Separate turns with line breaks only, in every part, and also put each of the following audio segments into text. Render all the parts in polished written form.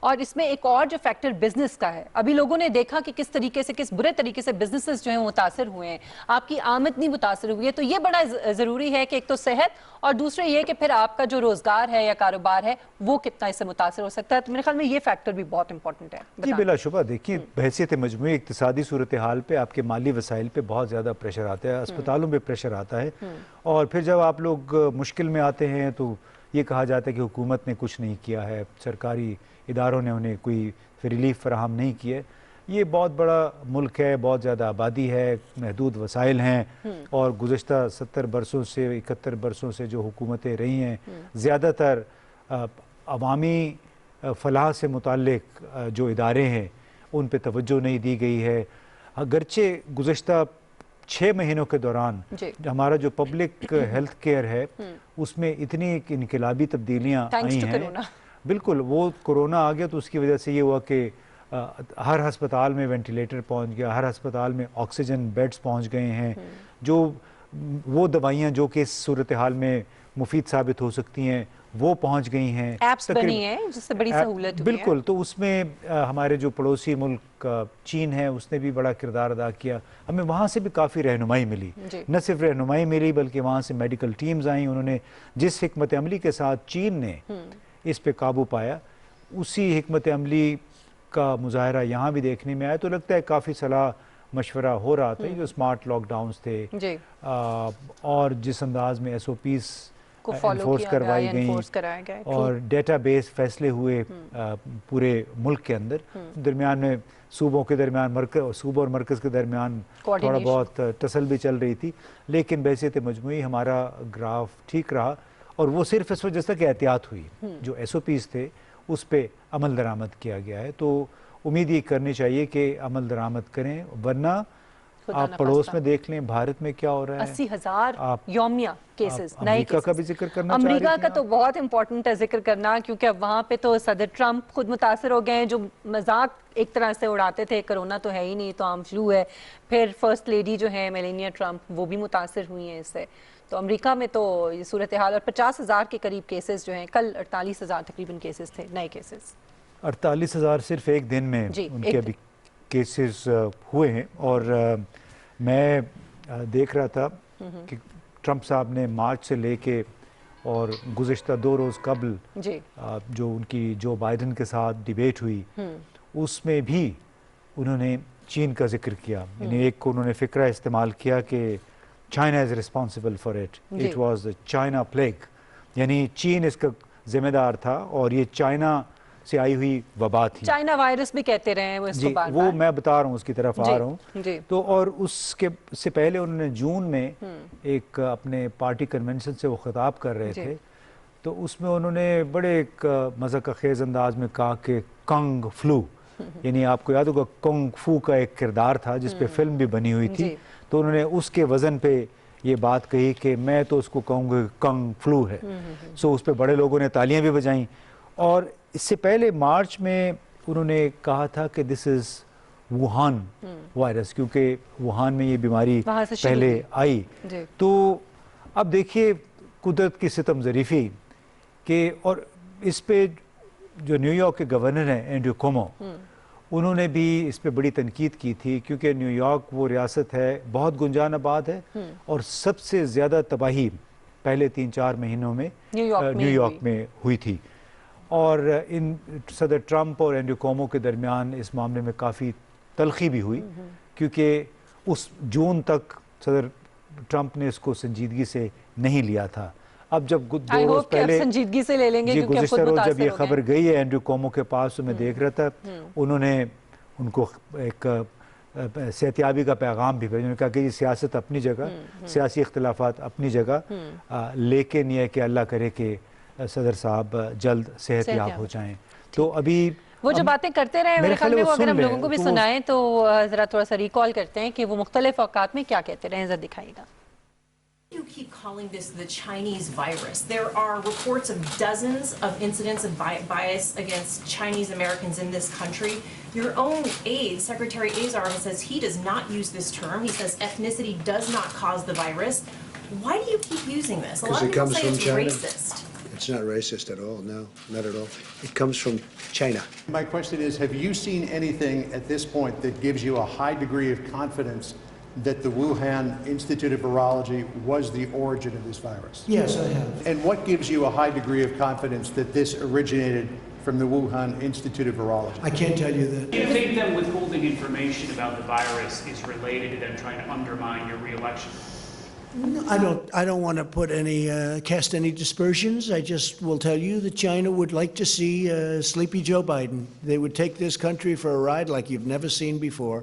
اور اس میں ایک اور جو فیکٹر بزنس کا ہے, ابھی لوگوں نے دیکھا کہ کس طریقے سے, کس برے طریقے سے بزنسز جو ہیں متاثر ہوئے ہیں, آپ کی آمدنی متاثر ہوئی ہے. تو یہ بڑا ضروری ہے کہ ایک تو صحت, اور دوسرے یہ کہ پھر آپ کا جو روزگار ہے یا کاروبار ہے وہ کتنا اس سے متاثر ہو سکتا ہے. تو میرے خیال میں یہ فیکٹر بھی بہت امپورٹنٹ ہے.
جی بلا شبہ, دیکھیے بحیثیت مجموعی اقتصادی صورتحال پہ آپ کے مالی وسائل پہ بہت زیادہ پریشر آتا ہے, اسپتالوں پہ پریشر آتا ہے, اور پھر جب آپ لوگ مشکل میں آتے ہیں تو یہ کہا جاتا ہے کہ حکومت نے کچھ نہیں کیا ہے, سرکاری اداروں نے انہیں کوئی ریلیف فراہم نہیں کیا ہے. یہ بہت بڑا ملک ہے, بہت زیادہ آبادی ہے, محدود وسائل ہیں, اور گزشتہ 70 برسوں سے 71 برسوں سے جو حکومتیں رہی ہیں, زیادہ تر عوامی فلاح سے متعلق جو ادارے ہیں ان پہ توجہ نہیں دی گئی ہے. اگرچہ گزشتہ 6 مہینوں کے دوران ہمارا جو پبلک ہیلتھ کیئر ہے اس میں اتنی انقلابی تبدیلیاں آئی ہیں. بالکل, وہ کورونا آ گیا تو اس کی وجہ سے یہ ہوا کہ ہر ہسپتال میں وینٹیلیٹر پہنچ گیا, ہر ہسپتال میں آکسیجن بیڈز پہنچ گئے ہیں, جو وہ دوائیاں جو کہ اس صورتحال میں مفید ثابت ہو سکتی ہیں وہ پہنچ گئی ہیں.
ایپس بنی ہیں جس سے بڑی سہولت ہوئی ہے.
بالکل, تو اس میں ہمارے جو پڑوسی ملک چین ہے اس نے بھی بڑا کردار ادا کیا. ہمیں وہاں سے بھی کافی رہنمائی ملی, نہ صرف رہنمائی ملی بلکہ وہاں سے میڈیکل ٹیمز آئیں. انہوں نے جس حکمت عملی کے ساتھ چین نے اس پہ قابو پایا, اسی حکمت عملی کا مظاہرہ یہاں بھی دیکھنے میں آیا. تو لگتا ہے کافی صلاح مشورہ ہو رہا تھا. جو سمارٹ لاک ڈاؤنز تھے اور جس انداز میں ایس او پیز انفورس کروائی گئیں اور ڈیٹا بیس فیصلے ہوئے پورے ملک کے اندر, درمیان میں صوبوں کے درمیان, صوبوں اور مرکز کے درمیان تھوڑا بہت ٹسل بھی چل رہی تھی, لیکن بحیثیت مجموعی ہمارا گراف ٹھیک رہا. اور وہ صرف اس وجہ سے کہ احتیاط ہوئی, جو ایس او پیز تھے اس پہ عمل درآمد کیا گیا ہے. تو امید یہ کرنی چاہیے کہ عمل درآمد کریں, ورنہ آپ پڑوس میں دیکھ لیں بھارت میں کیا ہو رہا ہے.
80,000 یومیہ کیسز, نئے
امریکہ کا بھی ذکر کرنا چاہ رہی تھی.
امریکہ کا تو بہت امپورٹنٹ ہے ذکر کرنا, کیونکہ اب وہاں پہ تو صدر ٹرمپ خود متاثر ہو گئے ہیں, جو مذاق ایک طرح سے اڑاتے تھے کرونا تو ہے ہی نہیں, تو عام فلو ہے. پھر فرسٹ لیڈی جو ہے میلینیا ٹرمپ, وہ بھی متاثر ہوئی ہیں اس سے. تو امریکہ میں تو یہ صورتحال, اور 50,000 کے قریب کیسز جو ہیں, کل 48,000 تقریباً کیسز تھے, نئے کیسز.
48,000 صرف ایک دن میں ان کے ابھی کیسز ہوئے ہیں. اور میں دیکھ رہا تھا کہ ٹرمپ صاحب نے مارچ سے لے کے اور گزشتہ 2 روز قبل جو ان کی جو بائیڈن کے ساتھ ڈیبیٹ ہوئی اس میں بھی انہوں نے چین کا ذکر کیا. یعنی ایک کو انہوں نے فکرہ استعمال کیا کہ China is responsible for it, it was China plague, یعنی چین اس کا ذمہ دار تھا اور یہ چائنا سے آئی ہوئی وبا تھی.
چائنا وائرس بھی کہتے رہے ہیں وہ اس کو بار بار.
وہ میں بتا رہا ہوں, اس کی طرف آ رہا ہوں. تو اور اس کے سے پہلے انہوں نے جون میں ایک اپنے پارٹی کنونشن سے وہ خطاب کر رہے تھے, تو اس میں انہوں نے بڑے ایک مذاق خیز انداز میں کہا کہ کنگ فلو, یعنی آپ کو یاد ہوگا کنگ فو کا ایک کردار تھا جس پہ فلم بھی بنی ہوئی تھی, تو انہوں نے اس کے وزن پہ یہ بات کہی کہ میں تو اس کو کہوں گا کنگ فلو ہے. سو اس پہ بڑے لوگوں نے تالیاں بھی بجائیں. اور اس سے پہلے مارچ میں انہوں نے کہا تھا کہ دس از ووہان وائرس, کیونکہ ووہان میں یہ بیماری پہلے آئی. تو اب دیکھیے قدرت کی ستم ظریفی کہ, اور اس پہ جو نیو یارک کے گورنر ہیں اینڈریو کومو, انہوں نے بھی اس پہ بڑی تنقید کی تھی, کیونکہ نیو یارک وہ ریاست ہے بہت گنجان آباد ہے اور سب سے زیادہ تباہی پہلے 3-4 مہینوں میں نیو یارک میں ہوئی تھی. اور ان صدر ٹرمپ اور اینڈریو کومو کے درمیان اس معاملے میں کافی تلخی بھی ہوئی, کیونکہ اس جون تک صدر ٹرمپ نے اس کو سنجیدگی سے نہیں لیا تھا. اب جب 2 روز پہلے
سنجیدگی سے لے لیں گے,
گزشتہ روز جب یہ خبر گئی ہے اینڈریو کومو کے پاس, تو میں دیکھ رہا تھا انہوں نے ان کو ایک صحتیابی کا پیغام بھی بھیجا. انہوں نے کہا کہ یہ سیاست اپنی جگہ, سیاسی اختلافات اپنی جگہ, لیکن یہ کہ اللہ کرے کہ صدر صاحب جلد صحت یاب ہو جائیں. تو ابھی
وہ جو باتیں کرتے رہے میرے خیال میں, وہ اگر ہم لوگوں کو بھی سنائیں تو ذرا تھوڑا سا ریکال کرتے ہیں کہ وہ مختلف اوقات میں کیا کہتے رہے ہیں, ذرا دکھائیے گا.
You keep calling this the Chinese virus. There are reports of dozens of incidents of bias against Chinese Americans in this country. Your own aide, Secretary Azar, says he does not use this term. He says ethnicity does not cause the virus. Why do you keep using this? A lot of people say it's racist.
It's not racist at all, no, not at all. It comes from China.
My question is, have you seen anything at this point that gives you a high degree of confidence that the Wuhan Institute of Virology was the origin of this virus?
Yes, I have.
And what gives you a high degree of confidence that this originated from the Wuhan Institute of Virology?
I can't tell you that.
Do you think that withholding information about the virus is related to them trying to undermine your re-election?
No, I don't want to put any cast any dispersions. I just will tell you that China would like to see sleepy Joe Biden. They would take this country for a ride like you've never seen before.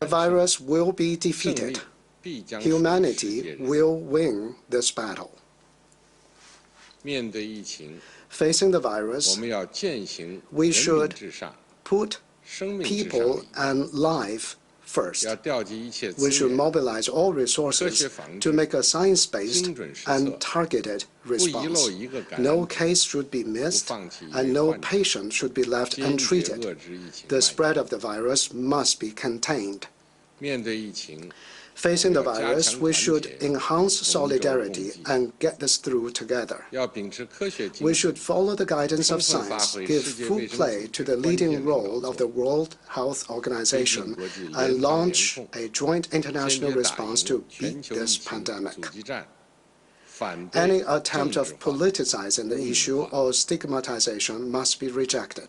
The virus will be defeated. Humanity will win this battle. Facing the virus, we should put people and life first. We should mobilize all resources to make a science-based and targeted response. No case should be missed, and no patient should be left untreated. The spread of the virus must be contained. Facing the virus, we should enhance solidarity and get this through together. We should follow the guidance of science, give full play to the leading role of the World Health Organization, and launch a joint international response to beat this pandemic. Any attempt of politicizing the issue or stigmatization must be rejected.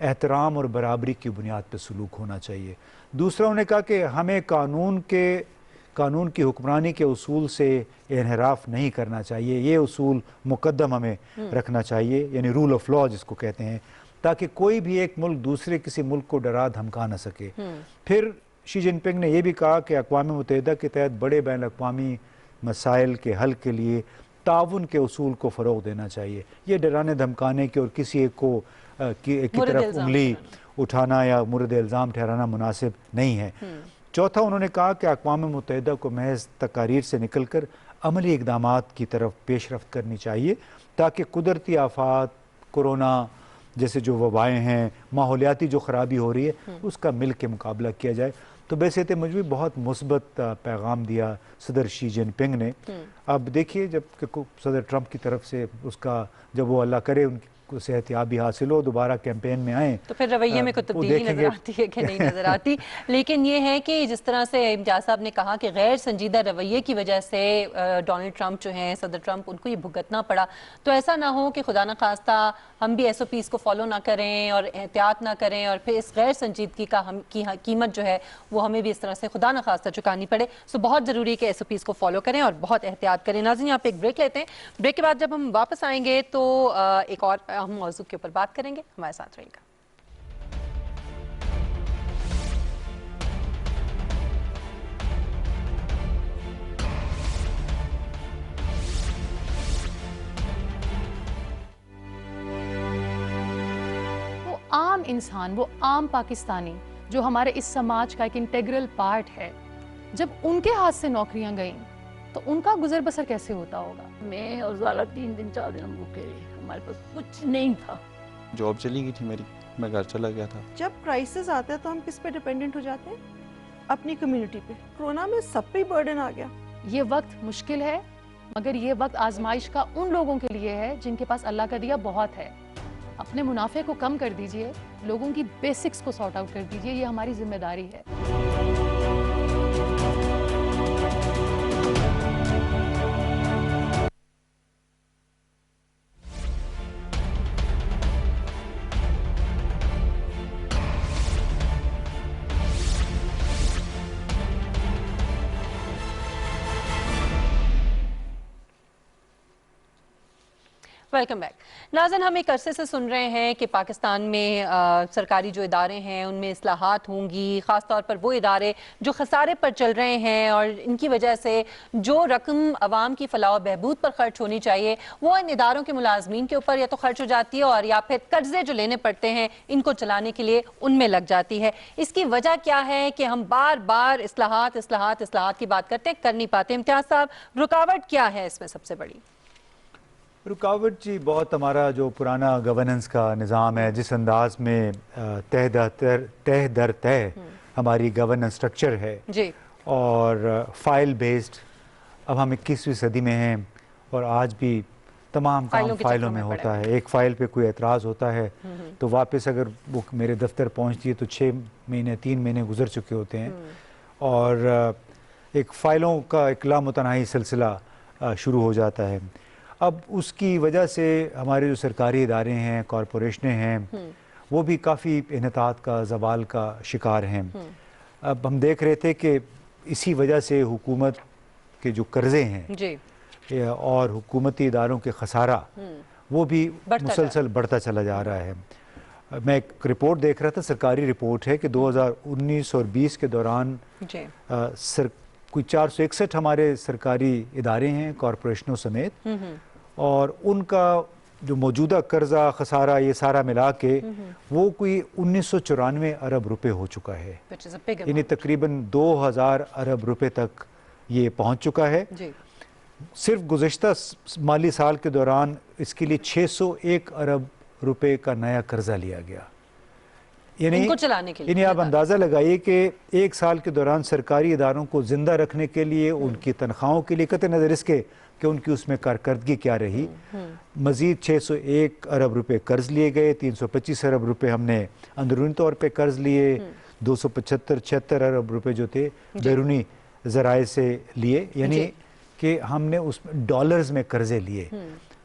احترام اور برابری کی بنیاد پہ سلوک ہونا چاہیے۔ دوسرا انہوں نے کہا کہ ہمیں قانون کی حکمرانی کے اصول سے انحراف نہیں کرنا چاہیے، یہ اصول مقدم ہمیں رکھنا چاہیے، یعنی رول آف لا جس کو کہتے ہیں، تاکہ کوئی بھی ایک ملک دوسرے کسی ملک کو ڈرا دھمکا نہ سکے۔ پھر شی جن پنگ نے یہ بھی کہا کہ اقوام متحدہ کے تحت بڑے بین الاقوامی مسائل کے حل کے لیے تعاون کے اصول کو فروغ دینا چاہیے، یہ ڈرانے دھمکانے کے اور کسی ایک کو کی طرف انگلی اٹھانا یا مورد الزام ٹھہرانا مناسب نہیں ہے۔ چوتھا انہوں نے کہا کہ اقوام متحدہ کو محض تقاریر سے نکل کر عملی اقدامات کی طرف پیش رفت کرنی چاہیے تاکہ قدرتی آفات، کورونا جیسے جو وبائیں ہیں، ماحولیاتی جو خرابی ہو رہی ہے، اس کا مل کے مقابلہ کیا جائے۔ تو بحیثیت مجموعی بہت مثبت پیغام دیا صدر شی جن پنگ نے۔ اب دیکھیے جب صدر ٹرمپ کی طرف سے اس کا جب وہ اللہ کرے ان کو صحت یابی حاصل ہو، دوبارہ کیمپین میں آئیں
تو پھر رویے میں کوئی تبدیلی نظر آتی ہے کہ نہیں نظر آتی۔ لیکن یہ ہے کہ جس طرح سے امتیاز صاحب نے کہا کہ غیر سنجیدہ رویے کی وجہ سے ڈونلڈ ٹرمپ جو ہیں، صدر ٹرمپ، ان کو یہ بھگتنا پڑا، تو ایسا نہ ہو کہ خدا نہ خواستہ ہم بھی ایس او پیز کو فالو نہ کریں اور احتیاط نہ کریں اور پھر اس غیر سنجیدگی کا قیمت جو ہے وہ ہمیں بھی اس طرح سے خدا نہ خواستہ چکانی پڑے۔ سو بہت ضروری ہے کہ ایس او پیز کو فالو کریں اور بہت احتیاط کریں۔ ناظرین یہاں پہ ایک بریک لیتے ہیں، بریک کے بعد جب ہم واپس آئیں گے تو ایک اور اہم موضوع کے اوپر بات کریں گے، ہمارے ساتھ رہے گا۔
وہ عام انسان، وہ عام پاکستانی جو ہمارے اس سماج کا ایک انٹیگرل پارٹ ہے، جب ان کے ہاتھ سے نوکریاں گئیں تو ان کا گزر بسر کیسے ہوتا ہوگا؟
میں اور زالہ 3 دن 4 دن ہم بھوکے رہے، ہمارے پاس کچھ نہیں تھا۔
جاب چلی گئی تھی میری، میں گھر چلا گیا تھا۔
جب کرائسس آتا ہے تو ہم کس پہ ڈیپینڈنٹ ہو جاتے ہیں؟ اپنی کمیونٹی پہ۔ کورونا میں سب پہ برڈن آ گیا۔
یہ وقت مشکل ہے، مگر یہ وقت آزمائش کا ان لوگوں کے لیے ہے جن کے پاس اللہ کا دیا بہت ہے۔ اپنے منافع کو کم کر دیجئے، لوگوں کی بیسکس کو سارٹ آؤٹ کر دیجئے، یہ ہماری ذمہ داری ہے۔
Welcome back. ناظرین، ہم ایک عرصے سے سن رہے ہیں کہ پاکستان میں سرکاری جو ادارے ہیں ان میں اصلاحات ہوں گی، خاص طور پر وہ ادارے جو خسارے پر چل رہے ہیں اور ان کی وجہ سے جو رقم عوام کی فلاح و بہبود پر خرچ ہونی چاہیے وہ ان اداروں کے ملازمین کے اوپر یا تو خرچ ہو جاتی ہے اور یا پھر قرضے جو لینے پڑتے ہیں ان کو چلانے کے لیے ان میں لگ جاتی ہے۔ اس کی وجہ کیا ہے کہ ہم بار بار اصلاحات کی بات کرتے ہیں، کر نہیں پاتے؟ امتیاز صاحب، رکاوٹ کیا ہے اس میں سب سے بڑی؟
رکاوٹ جی بہت ہمارا جو پرانا گورننس کا نظام ہے، جس انداز میں تہ در تہ ہماری گورننس سٹرکچر ہے
جی،
اور فائل بیسڈ، اب ہم 21ویں صدی میں ہیں اور آج بھی تمام کام فائلوں میں ہوتا ہے۔ ایک فائل پہ کوئی اعتراض ہوتا ہے تو واپس اگر وہ میرے دفتر پہنچتی ہے تو 6 مہینے 3 مہینے گزر چکے ہوتے ہیں، اور ایک فائلوں کا ایک لامتناہی سلسلہ شروع ہو جاتا ہے۔ اب اس کی وجہ سے ہمارے جو سرکاری ادارے ہیں، کارپوریشنیں ہیں، وہ بھی کافی انحطاط کا، زوال کا شکار ہیں۔ اب ہم دیکھ رہے تھے کہ اسی وجہ سے حکومت کے جو قرضے ہیں اور حکومتی اداروں کے خسارہ وہ بھی مسلسل بڑھتا چلا جا رہا ہے۔ میں ایک رپورٹ دیکھ رہا تھا، سرکاری رپورٹ ہے کہ 2019 اور 20 کے دوران کوئی 461 ہمارے سرکاری ادارے ہیں کارپوریشنوں سمیت، اور ان کا جو موجودہ قرضہ خسارہ یہ سارا ملا کے وہ کوئی 1994 ارب روپے ہو چکا ہے، یعنی تقریباً 2000 ارب روپے تک یہ پہنچ چکا ہے۔ صرف گزشتہ مالی سال کے دوران اس کے لیے 601 ارب روپے کا نیا قرضہ لیا گیا، یعنی آپ اندازہ لگائیے کہ ایک سال کے دوران سرکاری اداروں کو زندہ رکھنے کے لیے، ان کی تنخواہوں کے لیے، قطع نظر اس کے کہ ان کی اس میں کارکردگی کیا رہی، مزید 601 ارب روپے قرض لیے گئے، 325 ارب روپے ہم نے اندرونی طور پہ قرض لیے، 275-76 ارب روپے جو تھے بیرونی ذرائع سے لیے، یعنی کہ ہم نے اس ڈالرز میں قرضے لیے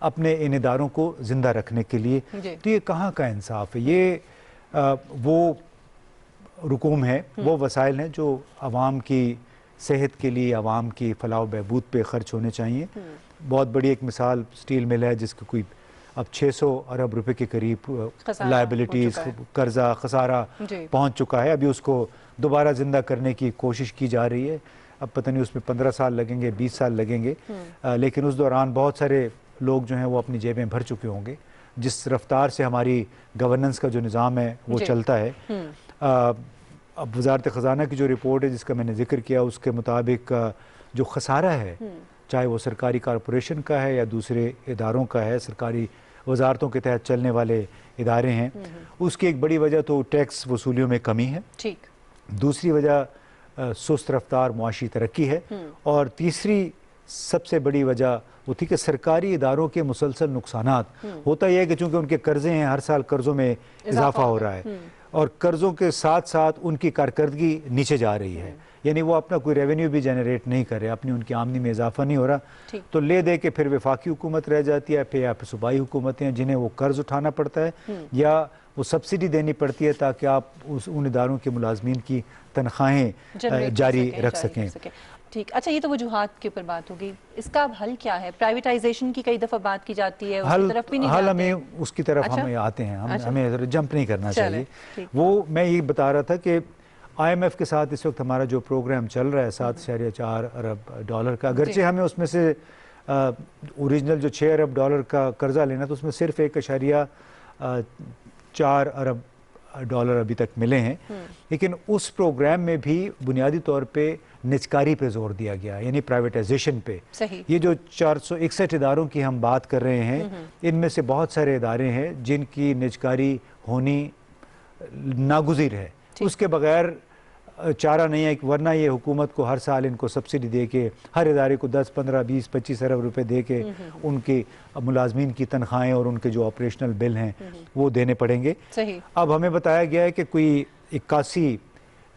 اپنے ان اداروں کو زندہ رکھنے کے لیے۔ تو یہ کہاں کا انصاف ہے؟ یہ وہ رقوم ہے، وہ وسائل ہیں جو عوام کی صحت کے لیے، عوام کی فلاح و بہبود پہ خرچ ہونے چاہیے. بہت بڑی ایک مثال سٹیل مل ہے جس کا کوئی اب 600 ارب روپے کے قریب لائبلٹیز، قرضہ، خسارہ پہنچ چکا ہے. ابھی اس کو دوبارہ زندہ کرنے کی کوشش کی جا رہی ہے. اب پتہ نہیں اس میں 15 سال لگیں گے، 20 سال لگیں گے، لیکن اس دوران بہت سارے لوگ جو ہیں وہ اپنی جیبیں بھر چکے ہوں گے. جس رفتار سے ہماری گورننس کا جو نظام ہے وہ چلتا ہے. اب وزارت خزانہ کی جو رپورٹ ہے جس کا میں نے ذکر کیا، اس کے مطابق جو خسارہ ہے، چاہے وہ سرکاری کارپوریشن کا ہے یا دوسرے اداروں کا ہے، سرکاری وزارتوں کے تحت چلنے والے ادارے ہیں، اس کی ایک بڑی وجہ تو ٹیکس وصولیوں میں کمی ہے. دوسری وجہ سست رفتار معاشی ترقی ہے، اور تیسری سب سے بڑی وجہ وہ تھی کہ سرکاری اداروں کے مسلسل نقصانات. ہوتا یہ ہے کہ چونکہ ان کے قرضے ہیں، ہر سال قرضوں میں اضافہ ہو رہا ہے، اور قرضوں کے ساتھ ساتھ ان کی کارکردگی نیچے جا رہی ہے. یعنی وہ اپنا کوئی ریونیو بھی جنریٹ نہیں کر رہے، اپنی ان کی آمدنی میں اضافہ نہیں ہو رہا، تو لے دے کے پھر وفاقی حکومت رہ جاتی ہے، یا پھر صوبائی حکومتیں ہیں جنہیں وہ قرض اٹھانا پڑتا ہے، یا وہ سبسڈی دینی پڑتی ہے تاکہ آپ ان اداروں کے ملازمین کی تنخواہیں جاری رکھ سکیں.
ٹھیک. اچھا، یہ تو وجوہات کے اوپر بات ہوگی، اس کا حل کیا ہے؟ پرائیویٹائزیشن کی کئی دفعہ بات کی جاتی ہے، اس کی طرف بھی نہیں جاتے.
حل ہمیں اس کی طرف ہمیں آتے ہیں، ہمیں جمپ نہیں کرنا چاہیے. وہ میں یہ بتا رہا تھا کہ آئی ایم ایف کے ساتھ اس وقت ہمارا جو پروگرام چل رہا ہے 7.4 ارب ڈالر کا، اگرچہ ہمیں اس میں سے اوریجنل جو 6 ارب ڈالر کا قرضہ لینا تو اس میں صرف 1.4 ارب ڈالر ابھی تک ملے ہیں، لیکن اس پروگرام میں بھی بنیادی طور پہ نجکاری پہ زور دیا گیا، یعنی پرائیویٹائزیشن پہ. یہ جو 461 اداروں کی ہم بات کر رہے ہیں، ان میں سے بہت سارے ادارے ہیں جن کی نجکاری ہونی ناگزیر ہے. اس کے بغیر چارہ نہیں ہے، ورنہ یہ حکومت کو ہر سال ان کو سبسڈی دے کے، ہر ادارے کو 10، 15، 20، 25 ارب روپے دے کے ان کے ملازمین کی تنخواہیں اور ان کے جو آپریشنل بل ہیں وہ دینے پڑیں گے. اب ہمیں بتایا گیا ہے کہ کوئی 81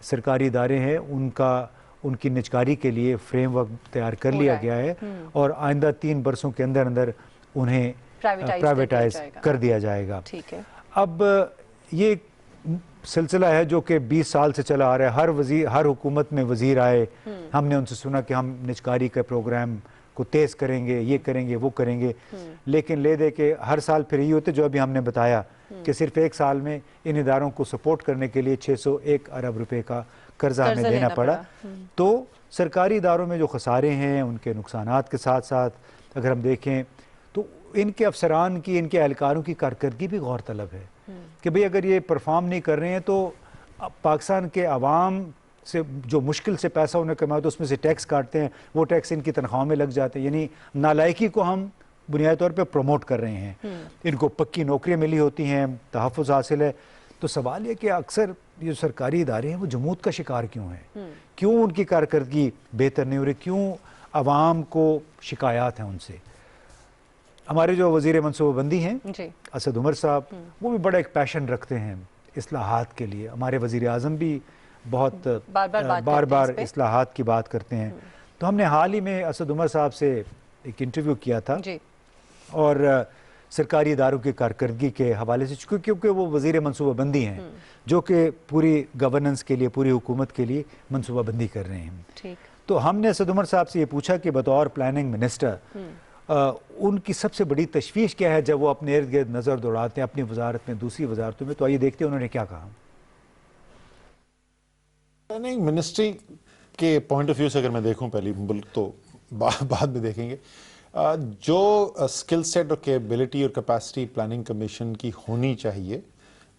سرکاری ادارے ہیں، ان کی نجکاری کے لیے فریم ورک تیار کر لیا گیا ہے، اور آئندہ 3 برسوں کے اندر انہیں پرائیویٹائز کر دیا جائے گا. اب یہ سلسلہ ہے جو کہ 20 سال سے چلا آ رہا ہے. ہر حکومت میں وزیر آئے، ہم نے ان سے سنا کہ ہم نجکاری کا پروگرام کو تیز کریں گے، یہ کریں گے، وہ کریں گے، لیکن لے دے کے ہر سال پھر یہ ہوتے جو ابھی ہم نے بتایا کہ صرف 1 سال میں ان اداروں کو سپورٹ کرنے کے لیے 601 ارب روپے کا قرضہ ہمیں دینا پڑا. تو سرکاری اداروں میں جو خسارے ہیں، ان کے نقصانات کے ساتھ ساتھ اگر ہم دیکھیں تو ان کے افسران کی، ان کے اہلکاروں کی کارکردگی بھی غور طلب ہے کہ بھئی اگر یہ پرفارم نہیں کر رہے ہیں تو پاکستان کے عوام سے جو مشکل سے پیسہ انہیں کمایا تو اس میں سے ٹیکس کاٹتے ہیں، وہ ٹیکس ان کی تنخواہوں میں لگ جاتے ہیں. یعنی نالائکی کو ہم بنیادی طور پہ پروموٹ کر رہے ہیں. ان کو پکی نوکریاں ملی ہوتی ہیں، تحفظ حاصل ہے. تو سوال یہ کہ اکثر یہ سرکاری ادارے ہیں وہ جمود کا شکار کیوں ہیں؟ کیوں ان کی کارکردگی بہتر نہیں ہو رہی؟ کیوں عوام کو شکایات ہیں ان سے؟ ہمارے جو وزیر منصوبہ بندی ہیں اسد عمر صاحب، وہ بھی بڑا ایک پیشن رکھتے ہیں اصلاحات کے لیے. ہمارے وزیر اعظم بھی بہت بار بار اصلاحات کی بات کرتے ہیں. تو ہم نے حال ہی میں اسد عمر صاحب سے ایک انٹرویو کیا تھا، اور سرکاری اداروں کی کارکردگی کے حوالے سے، کیونکہ وہ وزیر منصوبہ بندی ہیں جو کہ پوری گورننس کے لیے، پوری حکومت کے لیے منصوبہ بندی کر رہے ہیں. تو ہم نے اسد عمر صاحب سے یہ پوچھا کہ بطور پلاننگ منسٹر ان کی سب سے بڑی تشویش کیا ہے جب وہ اپنے ارد گرد نظر دوڑاتے ہیں، اپنی وزارت میں، دوسری وزارتوں میں. تو آئیے دیکھتے ہیں انہوں نے کیا کہا.
پلاننگ منسٹری کے پوائنٹ آف ویو سے اگر میں دیکھوں پہلی ملک تو بعد میں دیکھیں گے، جو اسکل سیٹ اور کیپبلٹی اور کیپیسٹی پلاننگ کمیشن کی ہونی چاہیے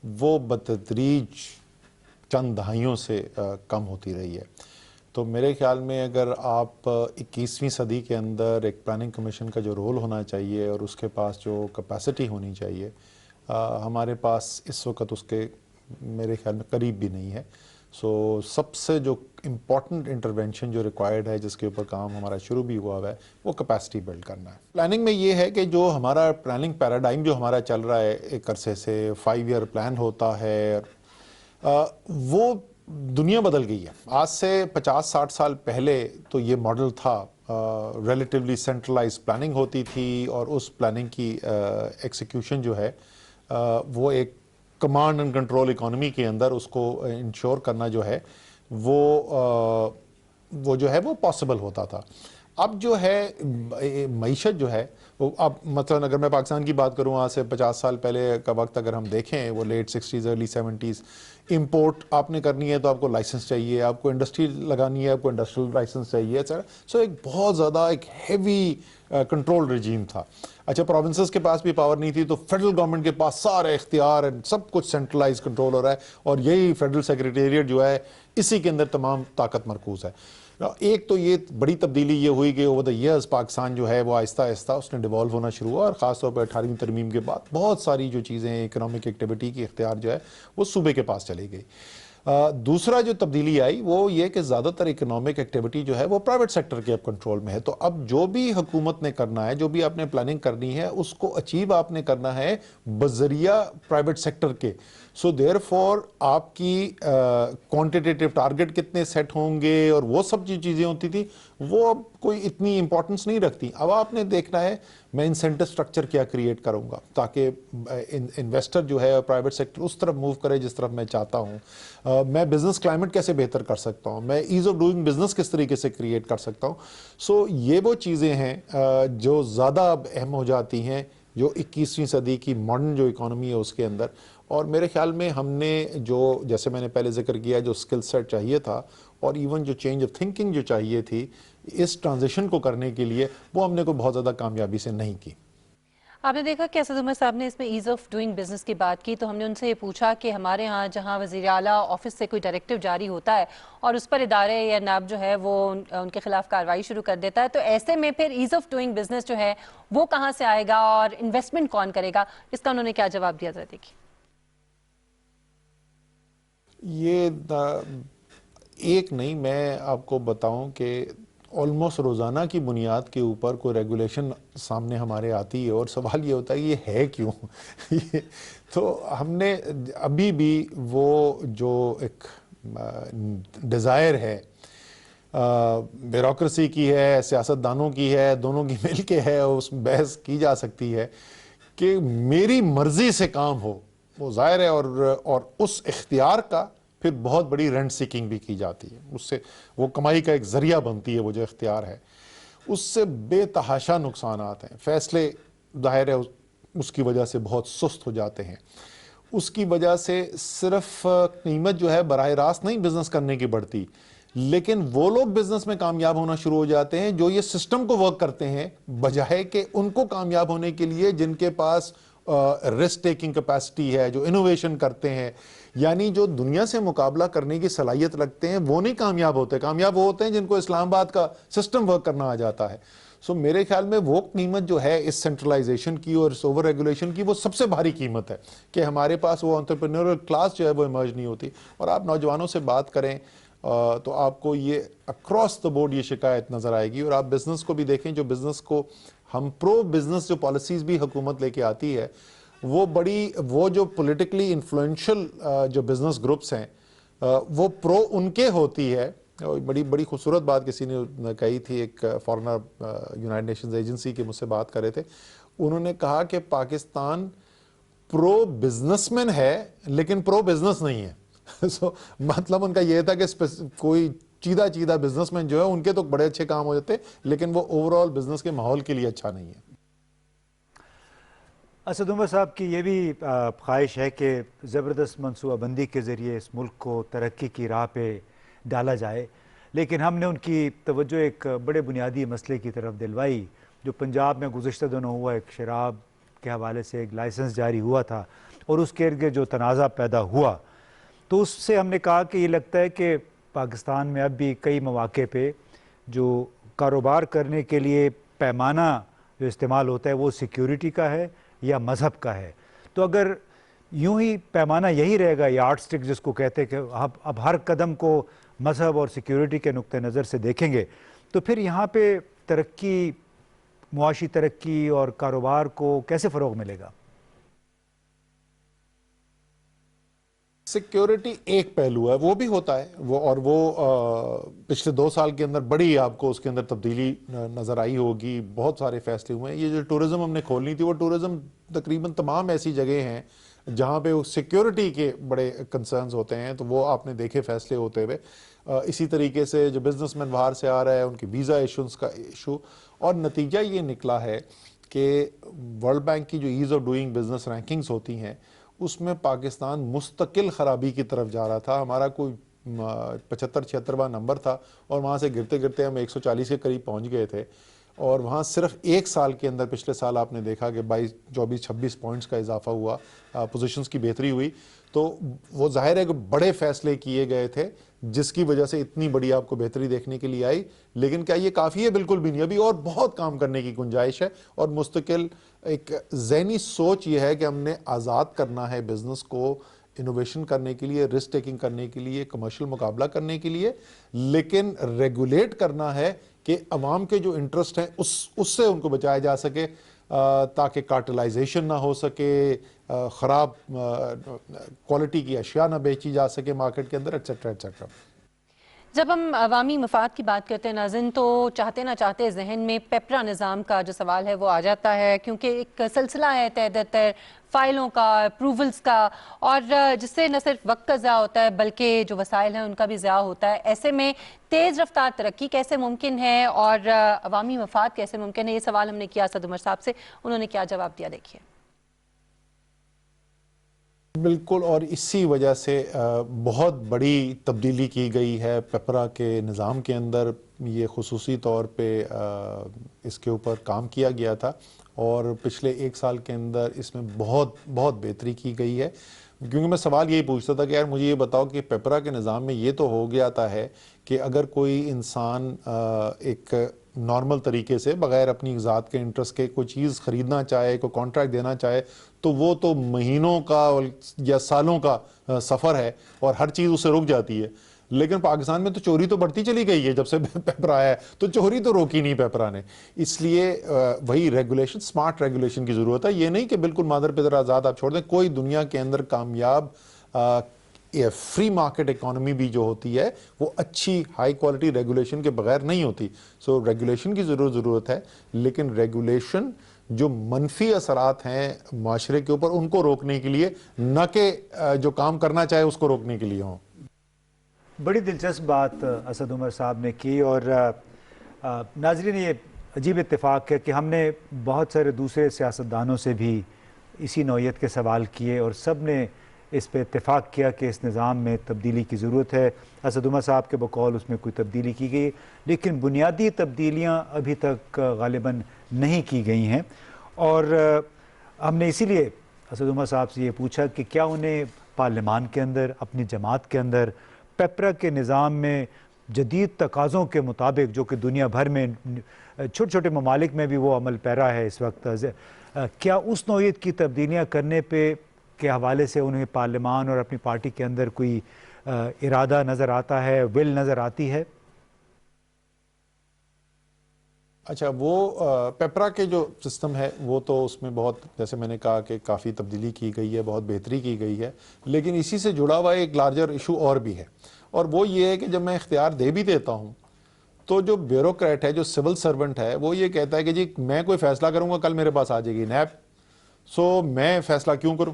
وہ بتدریج چند دہائیوں سے کم ہوتی رہی ہے. تو میرے خیال میں اگر آپ 21ویں صدی کے اندر ایک پلاننگ کمیشن کا جو رول ہونا چاہیے اور اس کے پاس جو کیپیسٹی ہونی چاہیے، ہمارے پاس اس وقت اس کے میرے خیال میں قریب بھی نہیں ہے. سو سب سے جو امپورٹنٹ انٹرونشن جو ریکوائرڈ ہے، جس کے اوپر کام ہمارا شروع بھی ہوا ہے، وہ کیپیسٹی بلڈ کرنا ہے. پلاننگ میں یہ ہے کہ جو ہمارا پلاننگ پیراڈائم جو ہمارا چل رہا ہے ایک عرصے سے، 5 ایئر پلان ہوتا ہے، وہ دنیا بدل گئی ہے. آج سے 50-60 سال پہلے تو یہ ماڈل تھا، ریلیٹیولی سینٹرلائز پلاننگ ہوتی تھی، اور اس پلاننگ کی ایکسیکیوشن جو ہے وہ ایک کمانڈ اینڈ کنٹرول اکانومی کے اندر اس کو انشور کرنا جو ہے وہ جو ہے وہ پاسبل ہوتا تھا. اب جو ہے معیشت جو ہے وہ اب مثلا اگر میں پاکستان کی بات کروں آج سے 50 سال پہلے کا وقت اگر ہم دیکھیں وہ late 60s early 70s, import آپ نے کرنی ہے تو آپ کو لائسنس چاہیے, آپ کو انڈسٹری لگانی ہے آپ کو انڈسٹریل لائسنس چاہیے, سو ایک بہت زیادہ ایک ہیوی کنٹرول رجیم تھا. اچھا پروونسز کے پاس بھی پاور نہیں تھی تو فیڈرل گورنمنٹ کے پاس سارے اختیار سب کچھ سینٹرلائز کنٹرول ہو رہا ہے اور یہی فیڈرل سیکریٹریٹ جو ہے اسی کے اندر تمام طاقت مرکوز ہے. ایک تو یہ بڑی تبدیلی یہ ہوئی کہ اوور دا ایئرز پاکستان جو ہے وہ آہستہ آہستہ اس نے ڈیوالو ہونا شروع ہوا اور خاص طور پر 18ویں ترمیم کے بعد بہت ساری جو چیزیں اکنامک ایکٹیویٹی کی اختیار جو ہے وہ صوبے کے پاس چلی گئی. دوسرا جو تبدیلی آئی وہ یہ کہ زیادہ تر اکنامک ایکٹیویٹی جو ہے وہ پرائیویٹ سیکٹر کے اب کنٹرول میں ہے. تو اب جو بھی حکومت نے کرنا ہے, جو بھی آپ نے پلاننگ کرنی ہے, اس کو اچیو آپ نے کرنا ہے بذریعہ پرائیویٹ سیکٹر کے. سو دیر فور آپ کی کوانٹیٹیو ٹارگٹ کتنے سیٹ ہوں گے اور وہ سب جو چیزیں ہوتی تھی وہ اب کوئی اتنی امپورٹنس نہیں رکھتی. اب آپ نے دیکھنا ہے میں انسینٹو سٹرکچر کیا کریٹ کروں گا تاکہ انویسٹر جو ہے پرائیویٹ سیکٹر اس طرف موو کرے جس طرف میں چاہتا ہوں. میں بزنس کلائمیٹ کیسے بہتر کر سکتا ہوں, میں ایز آف ڈوئنگ بزنس کس طریقے سے کریٹ کر سکتا ہوں. سو یہ وہ چیزیں ہیں جو زیادہ اب اہم ہو جاتی ہیں جو 21ویں صدی کی ماڈرن جو اکانومی ہے اس کے اندر. اور میرے خیال میں ہم نے جو جیسے میں نے پہلے ذکر کیا جو اسکل سیٹ چاہیے تھا اور ایون جو چینج آف تھنکنگ جو چاہیے تھی اس ٹرانزیشن کو کرنے کے لیے وہ ہم نے کوئی بہت زیادہ کامیابی سے نہیں کی.
آپ نے دیکھا کہ اسد عمر صاحب نے اس میں ایز آف ڈوئنگ بزنس کی بات کی تو ہم نے ان سے یہ پوچھا کہ ہمارے ہاں جہاں وزیر اعلیٰ آفس سے کوئی ڈائریکٹیو جاری ہوتا ہے اور اس پر ادارے یا ناب جو ہے وہ ان کے خلاف کارروائی شروع کر دیتا ہے تو ایسے میں پھر ایز آف ڈوئنگ بزنس جو ہے وہ کہاں سے آئے گا اور انویسٹمنٹ کون کرے گا, اس کا انہوں نے کیا جواب دیا؟ ذرا دیکھیے.
یہ ایک نہیں, میں آپ کو بتاؤں کہ آلموسٹ روزانہ کی بنیاد کے اوپر کوئی ریگولیشن سامنے ہمارے آتی ہے اور سوال یہ ہوتا ہے یہ ہے کیوں. تو ہم نے ابھی بھی وہ جو ایک ڈیزائر ہے بیوروکریسی کی ہے, سیاستدانوں کی ہے, دونوں کی مل کے ہے, اس بحث کی جا سکتی ہے کہ میری مرضی سے کام ہو, وہ ظاہر ہے. اور اس اختیار کا پھر بہت بڑی رینٹ سیکنگ بھی کی جاتی ہے, اس سے وہ کمائی کا ایک ذریعہ بنتی ہے. وہ جو اختیار ہے اس سے بے تحاشا نقصانات ہیں. فیصلے ظاہر ہے اس کی وجہ سے بہت سست ہو جاتے ہیں. اس کی وجہ سے صرف قیمت جو ہے براہ راست نہیں بزنس کرنے کی بڑھتی, لیکن وہ لوگ بزنس میں کامیاب ہونا شروع ہو جاتے ہیں جو یہ سسٹم کو ورک کرتے ہیں بجائے کہ ان کو کامیاب ہونے کے لیے جن کے پاس رسک ٹیکنگ کیپیسٹی ہے, جو انوویشن کرتے ہیں, یعنی جو دنیا سے مقابلہ کرنے کی صلاحیت رکھتے ہیں وہ نہیں کامیاب ہوتے. کامیاب وہ ہوتے ہیں جن کو اسلام آباد کا سسٹم ورک کرنا آ جاتا ہے. سو میرے خیال میں وہ قیمت جو ہے اس سینٹرلائزیشن کی اور اس اوور ریگولیشن کی وہ سب سے بھاری قیمت ہے کہ ہمارے پاس وہ انٹرپرینورل کلاس جو ہے وہ ایمرج نہیں ہوتی. اور آپ نوجوانوں سے بات کریں تو آپ کو یہ اکراس دا بورڈ یہ شکایت نظر آئے گی. اور آپ بزنس کو بھی دیکھیں, جو بزنس کو ہم پرو بزنس جو پالیسیز بھی حکومت لے کے آتی ہے وہ جو پولیٹیکلی انفلوئنشل جو بزنس گروپس ہیں وہ پرو ان کے ہوتی ہے. بڑی خوبصورت بات کسی نے کہی تھی, ایک فارنر یونائٹڈ نیشنز ایجنسی کے مجھ سے بات کر رہے تھے, انہوں نے کہا کہ پاکستان پرو بزنس مین ہے لیکن پرو بزنس نہیں ہے. سو مطلب ان کا یہ تھا کہ کوئی چیدہ بزنس مین جو ہے ان کے تو بڑے اچھے کام ہو جاتے لیکن وہ اوور آل بزنس کے ماحول کے لیے اچھا نہیں ہے.
اسد عمر صاحب کی یہ بھی خواہش ہے کہ زبردست منصوبہ بندی کے ذریعے اس ملک کو ترقی کی راہ پہ ڈالا جائے, لیکن ہم نے ان کی توجہ ایک بڑے بنیادی مسئلے کی طرف دلوائی جو پنجاب میں گزشتہ دنوں ہوا. ایک شراب کے حوالے سے ایک لائسنس جاری ہوا تھا اور اس کے ارد جو تنازع پیدا ہوا, تو اس سے ہم نے کہا کہ یہ لگتا ہے کہ پاکستان میں اب بھی کئی مواقع پہ جو کاروبار کرنے کے لیے پیمانہ جو استعمال ہوتا ہے وہ سیکیورٹی کا ہے یا مذہب کا ہے. تو اگر یوں ہی پیمانہ یہی رہے گا, یارڈ سٹک جس کو کہتے ہیں کہ اب ہر قدم کو مذہب اور سیکیورٹی کے نقطہ نظر سے دیکھیں گے, تو پھر یہاں پہ ترقی, معاشی ترقی اور کاروبار کو کیسے فروغ ملے گا؟
سیکیورٹی ایک پہلو ہے, وہ بھی ہوتا ہے وہ پچھلے 2 سال کے اندر بڑی آپ کو اس کے اندر تبدیلی نظر آئی ہوگی. بہت سارے فیصلے ہوئے ہیں. یہ جو ٹورزم ہم نے کھولنی تھی وہ ٹورزم تقریباً تمام ایسی جگہیں ہیں جہاں پہ سیکیورٹی کے بڑے کنسرنز ہوتے ہیں تو وہ آپ نے دیکھے فیصلے ہوتے ہوئے. اسی طریقے سے جو بزنس مین باہر سے آ رہا ہے ان کی ویزا ایشوز کا ایشو, اور نتیجہ یہ نکلا ہے کہ ورلڈ بینک کی جو ایز آف ڈوئنگ بزنس رینکنگز ہوتی ہیں اس میں پاکستان مستقل خرابی کی طرف جا رہا تھا. ہمارا کوئی 75-76واں نمبر تھا اور وہاں سے گرتے گرتے ہم 140 کے قریب پہنچ گئے تھے, اور وہاں صرف ایک سال کے اندر پچھلے سال آپ نے دیکھا کہ 22-24-26 پوائنٹس کا اضافہ ہوا, پوزیشنز کی بہتری ہوئی. تو وہ ظاہر ہے کہ بڑے فیصلے کیے گئے تھے جس کی وجہ سے اتنی بڑی آپ کو بہتری دیکھنے کے لیے آئی, لیکن کیا یہ کافی ہے؟ بالکل بھی نہیں, ابھی اور بہت کام کرنے کی گنجائش ہے. اور مستقل ایک ذہنی سوچ یہ ہے کہ ہم نے آزاد کرنا ہے بزنس کو انوویشن کرنے کے لیے, رسک ٹیکنگ کرنے کے لیے, کمرشل مقابلہ کرنے کے لیے, لیکن ریگولیٹ کرنا ہے کہ عوام کے جو انٹرسٹ ہیں اس سے ان کو بچایا جا سکے, تاکہ کارٹلائزیشن نہ ہو سکے, خراب کوالٹی کی اشیاء نہ بیچی جا سکے مارکیٹ کے اندر, ایٹسیٹرا ایٹسیٹرا.
جب ہم عوامی مفاد کی بات کرتے ہیں ناظرین تو چاہتے نہ چاہتے ذہن میں پیپرا نظام کا جو سوال ہے وہ آ جاتا ہے, کیونکہ ایک سلسلہ ہے طے در طے فائلوں کا, اپروولز کا, اور جس سے نہ صرف وقت کا ضیاع ہوتا ہے بلکہ جو وسائل ہیں ان کا بھی ضیاع ہوتا ہے. ایسے میں تیز رفتار ترقی کیسے ممکن ہے اور عوامی مفاد کیسے ممکن ہے, یہ سوال ہم نے کیا اسد عمر صاحب سے, انہوں نے کیا جواب دیا دیکھیے.
بالکل, اور اسی وجہ سے بہت بڑی تبدیلی کی گئی ہے پیپرا کے نظام کے اندر. یہ خصوصی طور پہ اس کے اوپر کام کیا گیا تھا اور پچھلے ایک سال کے اندر اس میں بہت بہت بہتری کی گئی ہے. کیونکہ میں سوال یہی پوچھتا تھا کہ یار مجھے یہ بتاؤ کہ پیپرا کے نظام میں یہ تو ہو گیا تھا ہے کہ اگر کوئی انسان ایک نارمل طریقے سے بغیر اپنی ذات کے انٹرسٹ کے کوئی چیز خریدنا چاہے, کوئی کانٹریکٹ دینا چاہے, تو وہ تو مہینوں کا یا سالوں کا سفر ہے اور ہر چیز اسے رک جاتی ہے. لیکن پاکستان میں تو چوری تو بڑھتی چلی گئی ہے جب سے پیپرا آیا ہے, تو چوری تو روکی نہیں پیپرا نے. اس لیے وہی ریگولیشن, سمارٹ ریگولیشن کی ضرورت ہے. یہ نہیں کہ بالکل مادر پدر آزاد آپ چھوڑ دیں. کوئی دنیا کے اندر کامیاب فری مارکیٹ اکانومی بھی جو ہوتی ہے وہ اچھی ہائی کوالٹی ریگولیشن کے بغیر نہیں ہوتی. سو ریگولیشن کی ضرورت ہے, لیکن ریگولیشن جو منفی اثرات ہیں معاشرے کے اوپر ان کو روکنے کے لیے, نہ کہ جو کام کرنا چاہے اس کو روکنے کے لیے ہوں.
بڑی دلچسپ بات اسد عمر صاحب نے کی, اور ناظرین یہ عجیب اتفاق ہے کہ ہم نے بہت سارے دوسرے سیاستدانوں سے بھی اسی نوعیت کے سوال کیے اور سب نے اس پہ اتفاق کیا کہ اس نظام میں تبدیلی کی ضرورت ہے. اسد عمر صاحب کے بقول اس میں کوئی تبدیلی کی گئی, لیکن بنیادی تبدیلیاں ابھی تک غالباً نہیں کی گئی ہیں. اور ہم نے اسی لیے اسد عمر صاحب سے یہ پوچھا کہ کیا انہیں پارلیمان کے اندر, اپنی جماعت کے اندر پیپرا کے نظام میں جدید تقاضوں کے مطابق, جو کہ دنیا بھر میں چھوٹے چھوٹے ممالک میں بھی وہ عمل پیرا ہے اس وقت, کیا اس نوعیت کی تبدیلیاں کرنے پہ کے حوالے سے انہیں پارلیمان اور اپنی پارٹی کے اندر کوئی ارادہ نظر آتا ہے, ول نظر آتی ہے؟
اچھا, وہ پیپرا کے جو سسٹم ہے وہ تو اس میں بہت, جیسے میں نے کہا کہ کافی تبدیلی کی گئی ہے, بہت بہتری کی گئی ہے, لیکن اسی سے جڑا ہوا ایک لارجر ایشو اور بھی ہے, اور وہ یہ ہے کہ جب میں اختیار دے بھی دیتا ہوں تو جو بیوروکریٹ ہے, جو سول سرونٹ ہے, وہ یہ کہتا ہے کہ جی میں کوئی فیصلہ کروں گا کل میرے پاس آ جائے گی نیب, سو میں فیصلہ کیوں کروں.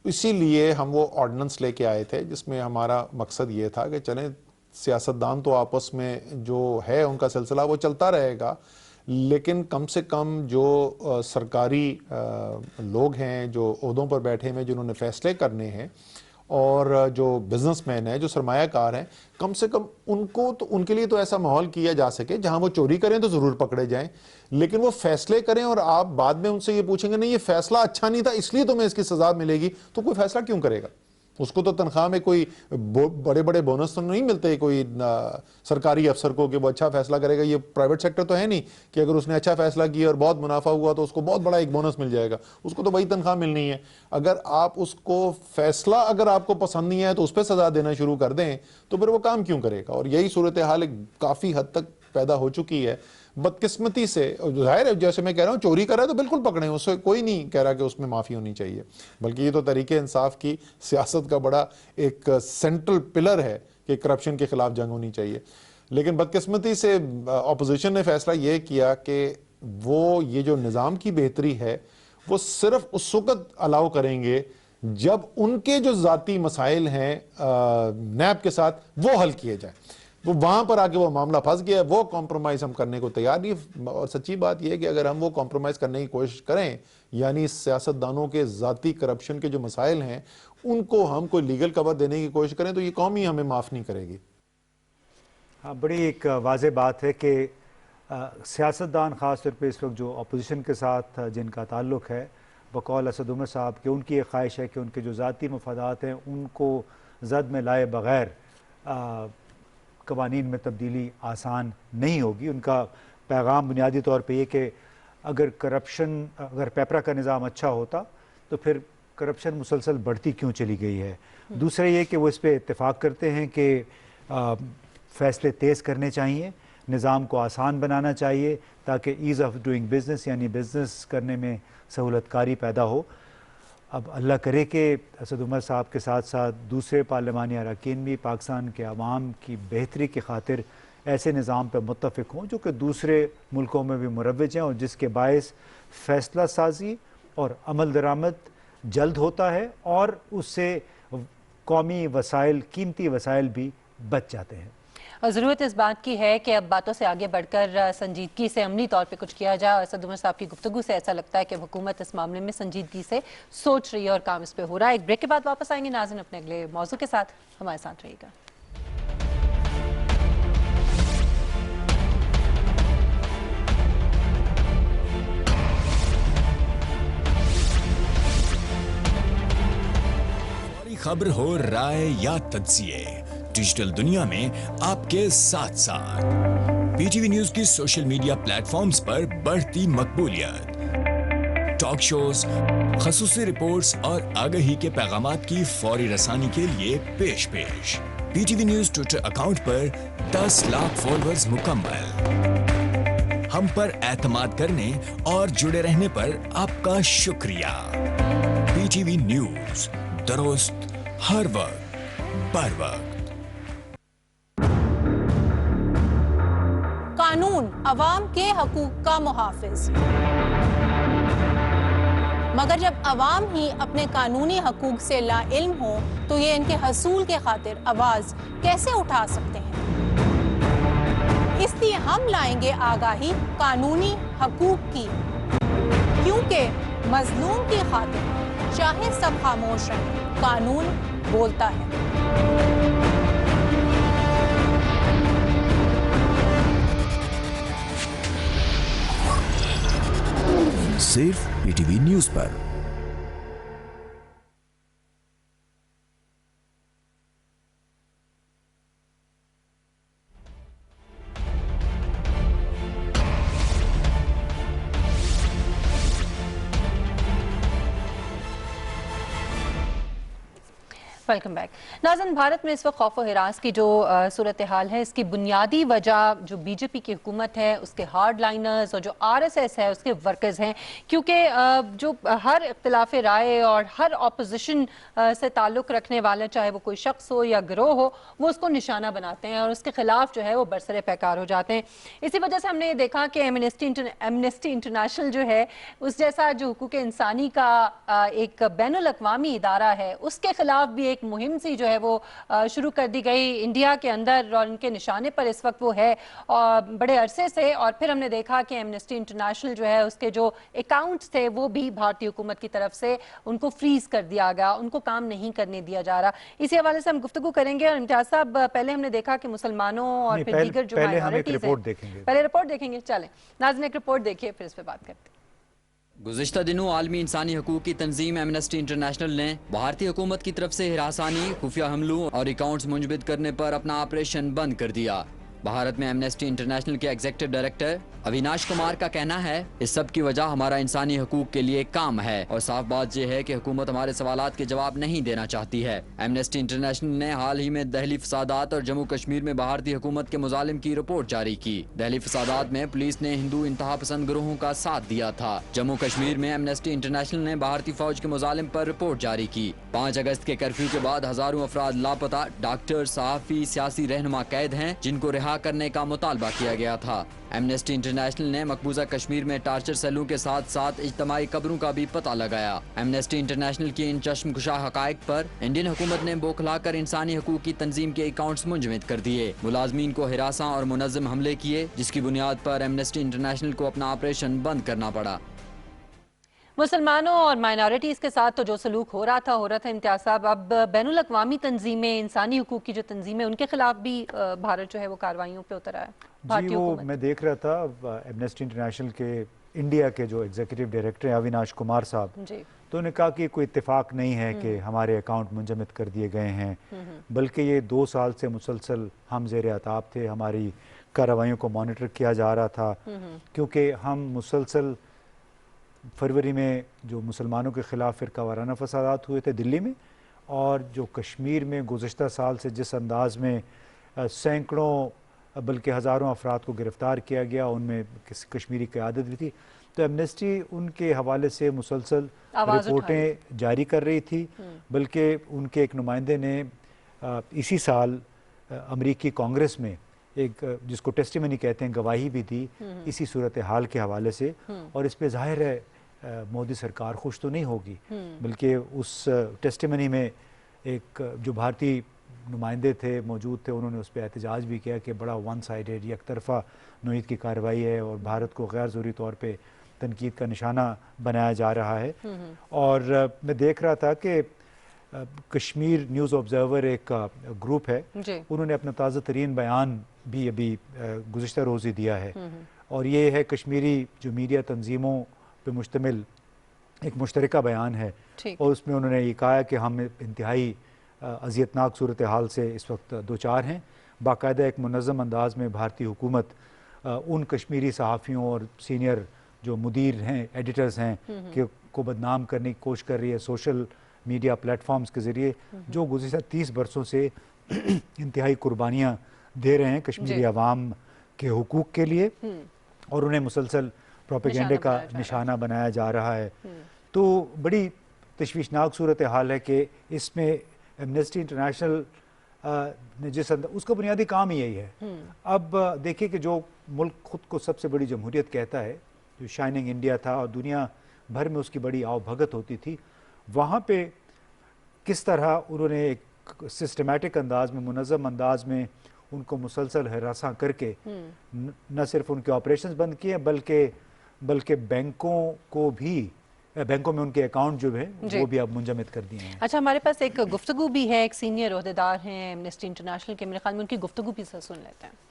اسی لیے ہم وہ آرڈیننس لے کے آئے تھے جس میں ہمارا مقصد یہ تھا کہ چلیں سیاستدان تو آپس میں جو ہے ان کا سلسلہ وہ چلتا رہے گا, لیکن کم سے کم جو سرکاری لوگ ہیں, جو عہدوں پر بیٹھے ہیں, جنہوں نے فیصلے کرنے ہیں, اور جو بزنس مین ہیں, جو سرمایہ کار ہیں, کم سے کم ان کو تو, ان کے لیے تو ایسا ماحول کیا جا سکے جہاں وہ چوری کریں تو ضرور پکڑے جائیں, لیکن وہ فیصلے کریں اور آپ بعد میں ان سے یہ پوچھیں گے نہیں یہ فیصلہ اچھا نہیں تھا اس لیے تمہیں اس کی سزا ملے گی, تو کوئی فیصلہ کیوں کرے گا. اس کو تو تنخواہ میں کوئی بڑے بڑے بونس تو نہیں ملتے کوئی سرکاری افسر کو کہ وہ اچھا فیصلہ کرے گا. یہ پرائیویٹ سیکٹر تو ہے نہیں کہ اگر اس نے اچھا فیصلہ کیا اور بہت منافع ہوا تو اس کو بہت بڑا ایک بونس مل جائے گا. اس کو تو وہی تنخواہ ملنی ہے. اگر آپ اس کو فیصلہ اگر آپ کو پسند نہیں ہے تو اس پہ سزا دینا شروع کر دیں تو پھر وہ کام کیوں کرے گا. اور یہی صورتحال کافی حد تک پیدا ہو چکی ہے. بدقسمتی سے ظاہر ہے, جیسے میں کہہ رہا ہوں, چوری کر رہا ہے تو بالکل پکڑیں, اس سے کوئی نہیں کہہ رہا کہ اس میں معافی ہونی چاہیے, بلکہ یہ تو طریقے انصاف کی سیاست کا بڑا ایک سینٹرل پلر ہے کہ کرپشن کے خلاف جنگ ہونی چاہیے. لیکن بدقسمتی سے اپوزیشن نے فیصلہ یہ کیا کہ وہ یہ جو نظام کی بہتری ہے وہ صرف اس وقت الاؤ کریں گے جب ان کے جو ذاتی مسائل ہیں نیب کے ساتھ وہ حل کیے جائیں. وہ وہاں پر آگے وہ معاملہ پھنس گیا, وہ کمپرومائز ہم کرنے کو تیار نہیں. اور سچی بات یہ ہے کہ اگر ہم وہ کمپرومائز کرنے کی کوشش کریں, یعنی سیاستدانوں کے ذاتی کرپشن کے جو مسائل ہیں ان کو ہم کوئی لیگل کور دینے کی کوشش کریں, تو یہ قوم ہی ہمیں معاف نہیں کرے گی.
ہاں, بڑی ایک واضح بات ہے کہ سیاستدان خاص طور پہ اس وقت جو اپوزیشن کے ساتھ جن کا تعلق ہے, بقول اسد عمر صاحب, کہ ان کی ایک خواہش ہے کہ ان کے جو ذاتی مفادات ہیں ان کو زد میں لائے بغیر قوانین میں تبدیلی آسان نہیں ہوگی. ان کا پیغام بنیادی طور پہ یہ کہ اگر پیپرا کا نظام اچھا ہوتا تو پھر کرپشن مسلسل بڑھتی کیوں چلی گئی ہے. دوسرا یہ کہ وہ اس پہ اتفاق کرتے ہیں کہ فیصلے تیز کرنے چاہیے, نظام کو آسان بنانا چاہیے تاکہ ایز آف ڈوئنگ بزنس یعنی بزنس کرنے میں سہولت کاری پیدا ہو. اب اللہ کرے کہ اسد عمر صاحب کے ساتھ ساتھ دوسرے پارلیمانی اراکین بھی پاکستان کے عوام کی بہتری کی خاطر ایسے نظام پہ متفق ہوں جو کہ دوسرے ملکوں میں بھی مروج ہیں اور جس کے باعث فیصلہ سازی اور عمل درآمد جلد ہوتا ہے اور اس سے قومی وسائل, قیمتی وسائل بھی بچ جاتے ہیں.
اور ضرورت اس بات کی ہے کہ اب باتوں سے آگے بڑھ کر سنجیدگی سے عملی طور پہ کچھ کیا جائے. اور اسد عمر صاحب کی گفتگو سے ایسا لگتا ہے کہ حکومت اس معاملے میں سنجیدگی سے سوچ رہی ہے اور کام اس پہ ہو رہا ہے. ایک بریک کے بعد واپس آئیں گے ناظرین اپنے اگلے موضوع کے ساتھ, ہمارے ساتھ رہیے گا.
خبر ہو, رائے یا تجزیے, ڈیجیٹل دنیا میں آپ کے ساتھ ساتھ پی ٹی وی نیوز کی سوشل میڈیا پلیٹ فارمز پر بڑھتی مقبولیت, ٹاک شوز, خصوصی رپورٹس اور آگہی کے پیغامات کی فوری رسانی کے لیے پیش P T V news Twitter account پر 10 لاکھ فالوورز مکمل. ہم پر اعتماد کرنے اور جڑے رہنے پر آپ کا شکریہ. پی ٹی وی نیوز, درست ہر وقت بر وقت.
قانون عوام کے حقوق کا محافظ, مگر جب عوام ہی اپنے قانونی حقوق سے لا علم ہو تو یہ ان کے حصول کے خاطر آواز کیسے اٹھا سکتے ہیں؟ اس لیے ہم لائیں گے آگاہی قانونی حقوق کی, کیونکہ مظلوم کی خاطر چاہے سب خاموش رہیں, قانون بولتا ہے.
صرف پی ٹی وی نیوز پر.
Welcome back. ناظرین, بھارت میں اس وقت خوف و ہراس کی جو صورتحال ہے اس کی بنیادی وجہ جو بی جے پی کی حکومت ہے, اس کے ہارڈ لائنرز اور جو آر ایس ایس ہے اس کے ورکرز ہیں, کیونکہ جو ہر اختلاف رائے اور ہر اپوزیشن سے تعلق رکھنے والا, چاہے وہ کوئی شخص ہو یا گروہ ہو, وہ اس کو نشانہ بناتے ہیں اور اس کے خلاف جو ہے وہ برسر پیکار ہو جاتے ہیں. اسی وجہ سے ہم نے یہ دیکھا کہ ایمنسٹی انٹرنیشنل جو ہے اس جیسا جو حقوق انسانی کا ایک بین الاقوامی ادارہ ہے, اس کے خلاف بھی ایک مہم سی جو ہے وہ شروع کر دی گئی انڈیا کے اندر, اور ان کے نشانے پر اس وقت وہ ہے بڑے عرصے سے. اور پھر ہم نے دیکھا کہ ایمنسٹی انٹرنیشنل جو ہے اس کے جو اکاؤنٹس تھے وہ بھی بھارتی حکومت کی طرف سے ان کو فریز کر دیا گیا, ان کو کام نہیں کرنے دیا جا رہا. اسی حوالے سے ہم گفتگو کریں گے. اور امتیاز صاحب, پہلے ہم نے دیکھا کہ مسلمانوں اور پھر دیگر جو مائنورٹیز ہیں, پہلے رپورٹ دیکھیں گے. چلیں ناظرین ایک رپورٹ دیکھیے پھر اس پہ بات کرتے ہیں.
گزشتہ دنوں عالمی انسانی حقوق کی تنظیم ایمنسٹی انٹرنیشنل نے بھارتی حکومت کی طرف سے ہراسانی, خفیہ حملوں اور اکاؤنٹس منجمد کرنے پر اپنا آپریشن بند کر دیا. بھارت میں ایمنسٹی انٹرنیشنل کے ایگزیکٹو ڈائریکٹر اویناش کمار کا کہنا ہے اس سب کی وجہ ہمارا انسانی حقوق کے لیے کام ہے, اور صاف بات یہ ہے کہ حکومت ہمارے سوالات کے جواب نہیں دینا چاہتی ہے. ایمنسٹی انٹرنیشنل نے حال ہی میں دہلی فسادات اور جموں کشمیر میں بھارتی حکومت کے مظالم کی رپورٹ جاری کی. دہلی فسادات میں پولیس نے ہندو انتہا پسند گروہوں کا ساتھ دیا تھا. جموں کشمیر میں ایمنسٹی انٹرنیشنل نے بھارتی فوج کے مظالم پر رپورٹ جاری کی. 5 اگست کے کرفیو کے بعد ہزاروں افراد لاپتہ, ڈاکٹر, صحافی, سیاسی رہنما قید ہیں جن کو رہا رہا کرنے کا مطالبہ کیا گیا تھا۔ ایمنسٹی انٹرنیشنل نے مقبوضہ کشمیر میں ٹارچر سیلوں کے ساتھ ساتھ اجتماعی قبروں کا بھی پتہ لگایا۔ ایمنسٹی انٹرنیشنل کی ان چشم کشا حقائق پر انڈین حکومت نے بوکھلا کر انسانی حقوق کی تنظیم کے اکاؤنٹس منجمد کر دیے، ملازمین کو ہراساں اور منظم حملے کیے، جس کی بنیاد پر ایمنسٹی انٹرنیشنل کو اپنا آپریشن بند کرنا پڑا۔
مسلمانوں اور مائنارٹیز کے ساتھ تو جو سلوک ہو رہا تھا امتیاز صاحب، اب بین الاقوامی تنظیمیں، انسانی حقوق کی جو تنظیمیں، ان کے خلاف بھی بھارت جو ہے وہ کارروائیوں پہ اترا ہے۔
جی، وہ میں دیکھ رہا تھا ایمنسٹی انٹرنیشنل کے انڈیا کے جو ایگزیکٹو ڈائریکٹر ہیں اویناش کمار صاحب، تو انہوں نے کہا کہ کوئی اتفاق نہیں ہے کہ ہمارے اکاؤنٹ منجمد کر دیے گئے ہیں، بلکہ یہ 2 سال سے مسلسل ہم زیر عتاب تھے، ہماری کارروائیوں کو مانیٹر کیا جا رہا تھا، کیونکہ ہم مسلسل فروری میں جو مسلمانوں کے خلاف فرقہ وارانہ فسادات ہوئے تھے دلی میں، اور جو کشمیر میں گزشتہ سال سے جس انداز میں سینکڑوں بلکہ ہزاروں افراد کو گرفتار کیا گیا، ان میں کشمیری قیادت بھی تھی، تو ایمنسٹی ان کے حوالے سے مسلسل رپورٹیں جاری کر رہی تھی، بلکہ ان کے ایک نمائندے نے اسی سال امریکی کانگریس میں ایک جس کو ٹیسٹیمنی کہتے ہیں گواہی بھی دی اسی صورتحال کے حوالے سے، اور اس پہ ظاہر ہے مودی سرکار خوش تو نہیں ہوگی، بلکہ اس ٹیسٹیمنی میں ایک جو بھارتی نمائندے تھے موجود تھے، انہوں نے اس پہ احتجاج بھی کیا کہ بڑا ون سائیڈڈ یک طرفہ نوعیت کی کارروائی ہے اور بھارت کو غیر ضروری طور پہ تنقید کا نشانہ بنایا جا رہا ہے۔ اور میں دیکھ رہا تھا کہ کشمیر نیوز آبزرور ایک گروپ ہے، انہوں نے اپنا تازہ ترین بیان بھی ابھی گزشتہ روز ہی دیا ہے، اور یہ ہے کشمیری جو میڈیا تنظیموں پہ مشتمل ایک مشترکہ بیان ہے، اور اس میں انہوں نے یہ کہا کہ ہم انتہائی اذیتناک صورتحال سے اس وقت دوچار ہیں۔ باقاعدہ ایک منظم انداز میں بھارتی حکومت ان کشمیری صحافیوں اور سینئر جو مدیر ہیں، ایڈیٹرز ہیں، کہ کو بدنام کرنے کی کوشش کر رہی ہے سوشل میڈیا پلیٹ فارمز کے ذریعے، جو گزشتہ 30 برسوں سے انتہائی قربانیاں دے رہے ہیں کشمیری عوام کے حقوق کے لیے، اور انہیں مسلسل پروپیگنڈے کا نشانہ بنایا جا رہا ہے۔ تو بڑی تشویشناک صورتحال ہے کہ اس میں ایمنسٹی انٹرنیشنل نے اس کا بنیادی کام ہی یہی ہے۔ اب دیکھیں کہ جو ملک خود کو سب سے بڑی جمہوریت کہتا ہے، جو شائننگ انڈیا تھا اور دنیا بھر میں اس کی بڑی آؤ بھگت ہوتی تھی، وہاں پہ کس طرح انہوں نے ایک سسٹمیٹک انداز میں، منظم انداز میں ان کو مسلسل ہراساں کر کے نہ صرف ان کے آپریشنز بند کیے بلکہ بینکوں میں ان کے اکاؤنٹ جو ہے وہ بھی اب منجمد کر دیے ہیں۔
اچھا، ہمارے پاس ایک گفتگو بھی ہے، ایک سینئر عہدیدار ہیں ایمنسٹی انٹرنیشنل کے، میرے خیال میں ان کی گفتگو بھی سن لیتے ہیں۔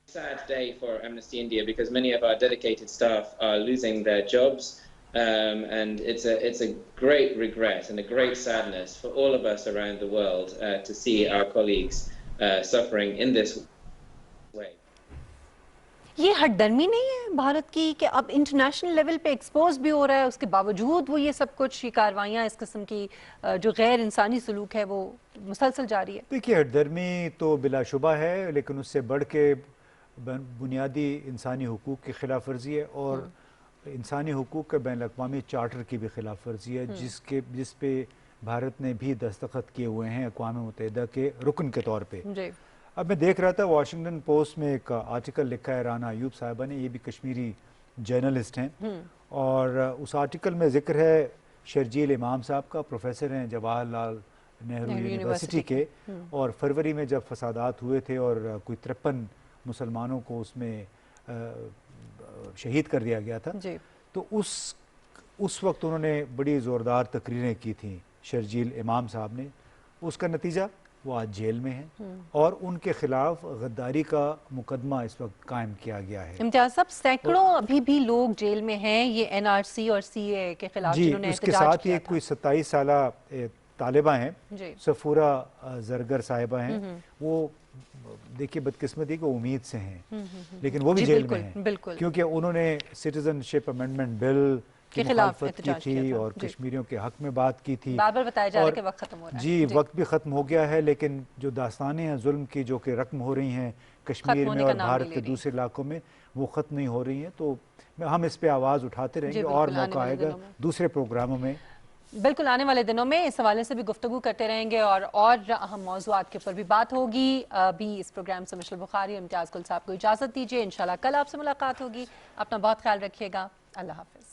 Sad day for Amnesty India because many of our dedicated staff are losing their jobs, and it's a great regret and a great sadness for all of us around the world to see our colleagues suffering in this way.
یہ ہٹ درمی نہیں ہے بھارت کی کہ اب international level پہ expose بھی ہو رہا ہے، اس کے باوجود وہ یہ سب کچھ، یہ کارروائیاں اس قسم کی جو غیر انسانی سلوک ہے وہ مسلسل جاری ہے؟
دیکھیے، ہٹ درمی تو بلا شبہ ہے، لیکن اس سے بڑھ کے بنیادی انسانی حقوق کی خلاف ورزی ہے، اور انسانی حقوق کے بین الاقوامی چارٹر کی بھی خلاف ورزی ہے، جس پہ بھارت نے بھی دستخط کیے ہوئے ہیں اقوام متحدہ کے رکن کے طور پہ۔ اب میں دیکھ رہا تھا واشنگٹن پوسٹ میں ایک آرٹیکل لکھا ہے رانا ایوب صاحبہ نے، یہ بھی کشمیری جرنلسٹ ہیں، اور اس آرٹیکل میں ذکر ہے شرجیل امام صاحب کا، پروفیسر ہیں جواہر لال نہرو یونیورسٹی کے، اور فروری میں جب فسادات ہوئے تھے اور کوئی 53 مسلمانوں کو اس میں شہید کر دیا گیا تھا، تو اس وقت انہوں نے بڑی زوردار تقریریں کی تھیں شرجیل امام صاحب نے، اس کا نتیجہ وہ آج جیل میں ہیں، اور ان کے خلاف غداری کا مقدمہ اس وقت قائم کیا گیا ہے۔
امتیاز صاحب، سینکڑوں ابھی بھی لوگ جیل میں ہیں یہ NRC اور CAA کے خلاف جنہوں نے
اس کے ساتھ ہی کوئی 27 سالہ طالبہ ہیں، سفورہ زرگر صاحبہ ہیں، وہ دیکھیے بدقسمتی کو امید سے ہیں، لیکن وہ بھی جیل میں ہیں کیونکہ انہوں نے سٹیزن شپ امینڈمنٹ بل کی مخالفت کی تھی اور کشمیریوں کے حق میں بات کی تھی۔
بار بار بتایا جا رہا ہے کہ وقت ختم ہو رہا ہے۔
جی، وقت بھی ختم ہو گیا ہے، لیکن جو داستانیں ہیں ظلم کی جو کہ رقم ہو رہی ہیں کشمیر میں اور بھارت کے دوسرے علاقوں میں، وہ ختم نہیں ہو رہی ہیں، تو ہم اس پہ آواز اٹھاتے رہیں گے، اور موقع آئے گا دوسرے پروگراموں میں
بالکل آنے والے دنوں میں اس حوالے سے بھی گفتگو کرتے رہیں گے اور اہم موضوعات کے اوپر بھی بات ہوگی. ابھی اس پروگرام سے مشعل بخاری اور امتیاز گل صاحب کو اجازت دیجیے. انشاءاللہ کل آپ سے ملاقات ہوگی. اپنا بہت خیال رکھیے گا. اللہ حافظ.